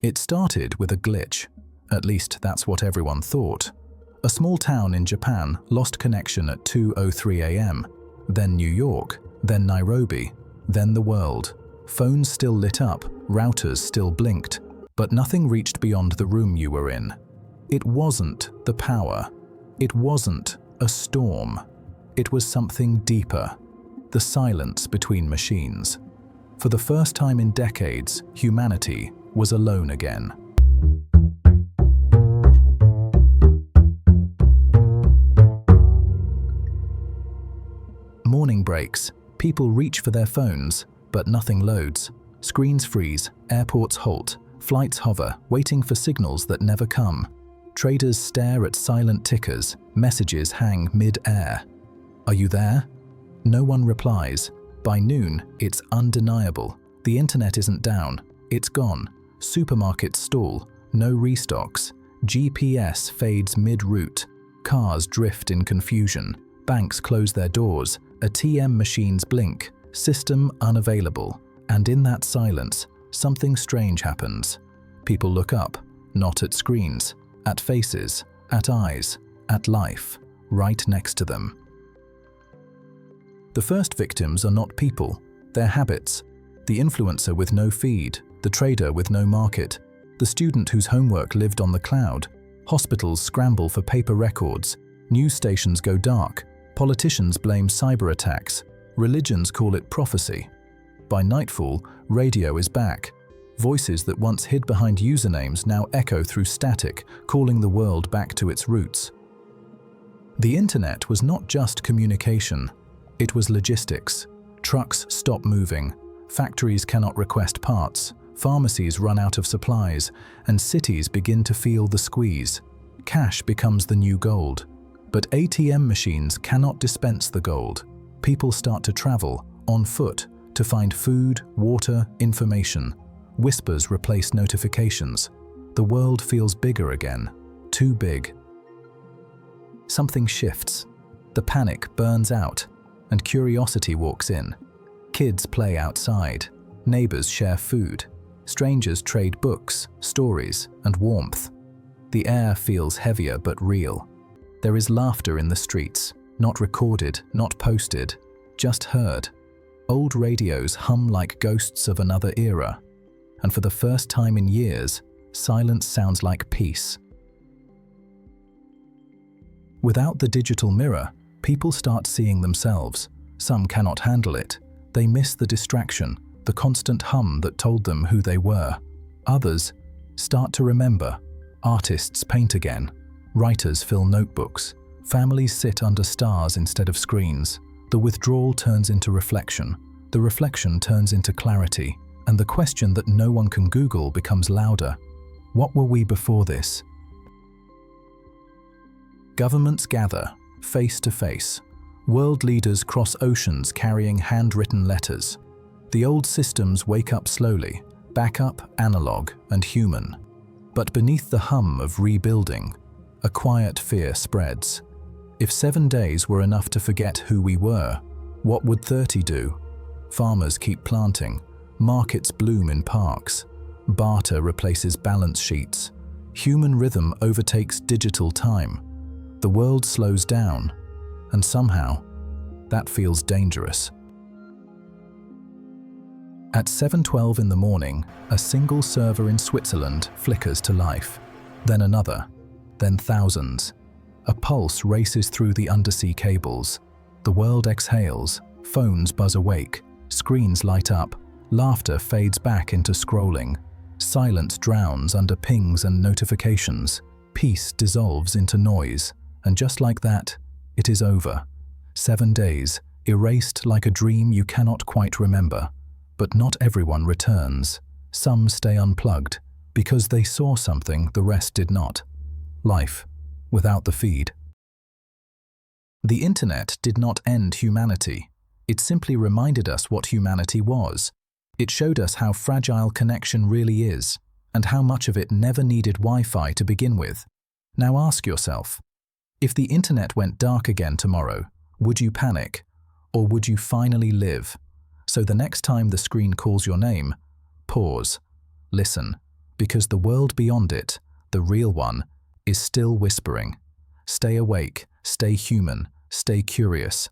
It started with a glitch. At least that's what everyone thought. A small town in Japan lost connection at 2:03 a.m. Then New York, then Nairobi, then the world. Phones still lit up, routers still blinked, but nothing reached beyond the room you were in. It wasn't the power. It wasn't a storm. It was something deeper. The silence between machines. For the first time in decades, humanity was alone again. Morning breaks. People reach for their phones, but nothing loads. Screens freeze, airports halt, flights hover, waiting for signals that never come. Traders stare at silent tickers, messages hang mid-air. Are you there? No one replies. By noon, it's undeniable. The internet isn't down, it's gone. Supermarkets stall, no restocks. GPS fades mid-route. Cars drift in confusion. Banks close their doors. ATM machines blink. System unavailable. And in that silence, something strange happens. People look up, not at screens, at faces, at eyes, at life, right next to them. The first victims are not people, they're habits. The influencer with no feed, the trader with no market, the student whose homework lived on the cloud. Hospitals scramble for paper records, news stations go dark, politicians blame cyber attacks, religions call it prophecy. By nightfall, radio is back. Voices that once hid behind usernames now echo through static, calling the world back to its roots. The internet was not just communication, it was logistics. Trucks stop moving, factories cannot request parts, pharmacies run out of supplies, and cities begin to feel the squeeze. Cash becomes the new gold. But ATM machines cannot dispense the gold. People start to travel, on foot, to find food, water, information. Whispers replace notifications. The world feels bigger again, too big. Something shifts. The panic burns out, and curiosity walks in. Kids play outside. Neighbors share food. Strangers trade books, stories, and warmth. The air feels heavier but real. There is laughter in the streets, not recorded, not posted, just heard. Old radios hum like ghosts of another era. And for the first time in years, silence sounds like peace. Without the digital mirror, people start seeing themselves. Some cannot handle it. They miss the distraction, the constant hum that told them who they were. Others start to remember. Artists paint again. Writers fill notebooks. Families sit under stars instead of screens. The withdrawal turns into reflection. The reflection turns into clarity. And the question that no one can Google becomes louder. What were we before this? Governments gather, face to face. World leaders cross oceans carrying handwritten letters. The old systems wake up slowly, backup, analog, and human. But beneath the hum of rebuilding, a quiet fear spreads. If 7 days were enough to forget who we were, what would 30 do? Farmers keep planting. Markets bloom in parks. Barter replaces balance sheets. Human rhythm overtakes digital time. The world slows down, and somehow, that feels dangerous. At 7:12 in the morning, a single server in Switzerland flickers to life. Then another, then thousands. A pulse races through the undersea cables. The world exhales, phones buzz awake, screens light up, laughter fades back into scrolling. Silence drowns under pings and notifications. Peace dissolves into noise. And just like that, it is over. 7 days, erased like a dream you cannot quite remember. But not everyone returns. Some stay unplugged, because they saw something the rest did not. Life, without the feed. The internet did not end humanity. It simply reminded us what humanity was. It showed us how fragile connection really is, and how much of it never needed Wi-Fi to begin with. Now ask yourself, if the internet went dark again tomorrow, would you panic? Or would you finally live? So the next time the screen calls your name, pause, listen, because the world beyond it, the real one, is still whispering. Stay awake, stay human, stay curious.